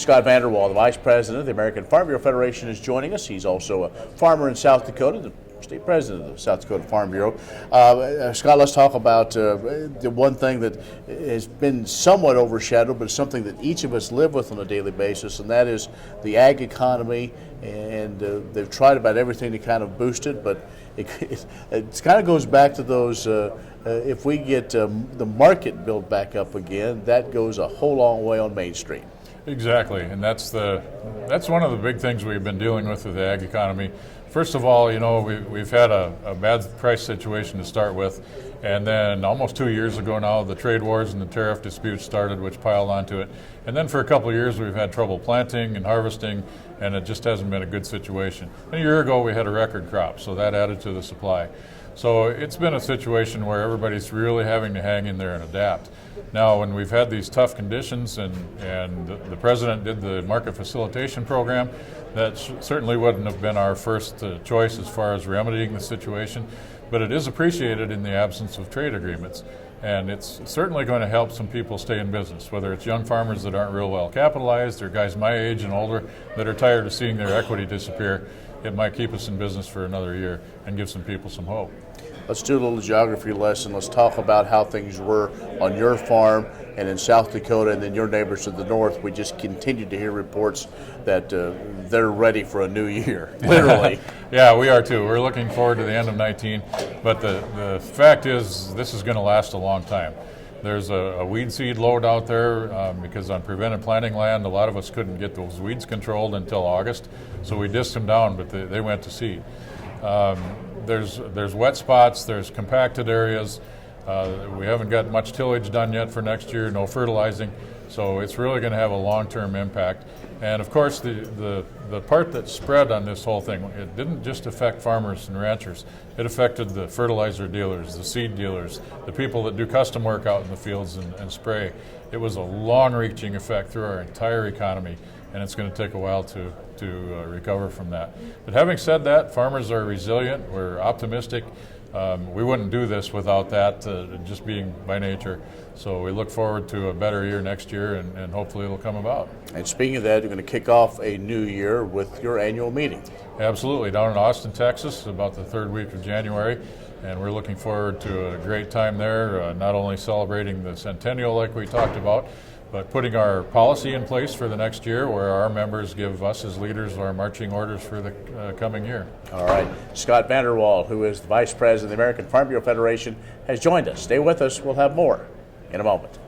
Scott Vaderwahl, the Vice President of the American Farm Bureau Federation, is joining us. He's also a farmer in South Dakota, the State President of the South Dakota Farm Bureau. Scott, let's talk about the one thing that has been somewhat overshadowed, but something that each of us live with on a daily basis, and that is the ag economy. And they've tried about everything to kind of boost it, but it kind of goes back to those, if we get the market built back up again, that goes a whole long way on Main Street. Exactly, and that's one of the big things we've been dealing with the ag economy. First of all, we've had a bad price situation to start with, and then almost 2 years ago now, the trade wars and the tariff disputes started, which piled onto it. And then for a couple of years, we've had trouble planting and harvesting, and it just hasn't been a good situation. And a year ago, we had a record crop, so that added to the supply. So it's been a situation where everybody's really having to hang in there and adapt. Now, when we've had these tough conditions and the President did the market facilitation program, that certainly wouldn't have been our first choice as far as remedying the situation, but it is appreciated in the absence of trade agreements. And it's certainly going to help some people stay in business, whether it's young farmers that aren't real well capitalized or guys my age and older that are tired of seeing their equity disappear. It might keep us in business for another year and give some people some hope. Let's do a little geography lesson. Let's talk about how things were on your farm and in South Dakota and then your neighbors to the north. We just continue to hear reports that they're ready for a new year, literally. Yeah, we are too. We're looking forward to the end of 19, but the fact is this is going to last a long time. There's a weed seed load out there because on prevented planting land, a lot of us couldn't get those weeds controlled until August, so we disked them down, but they went to seed. There's wet spots, there's compacted areas. We haven't got much tillage done yet for next year, no fertilizing, so it's really going to have a long-term impact. And of course, the part that spread on this whole thing, it didn't just affect farmers and ranchers. It affected the fertilizer dealers, the seed dealers, the people that do custom work out in the fields and spray. It was a long-reaching effect through our entire economy, and it's going to take a while to recover from that. But having said that, farmers are resilient. We're optimistic. We wouldn't do this without that, just being by nature. So we look forward to a better year next year, and hopefully it'll come about. And speaking of that, you're going to kick off a new year with your annual meeting. Absolutely, down in Austin, Texas, about the third week of January. And we're looking forward to a great time there, not only celebrating the centennial like we talked about, but putting our policy in place for the next year where our members give us as leaders our marching orders for the coming year. All right. Scott Vaderwahl, who is the Vice President of the American Farm Bureau Federation, has joined us. Stay with us. We'll have more in a moment.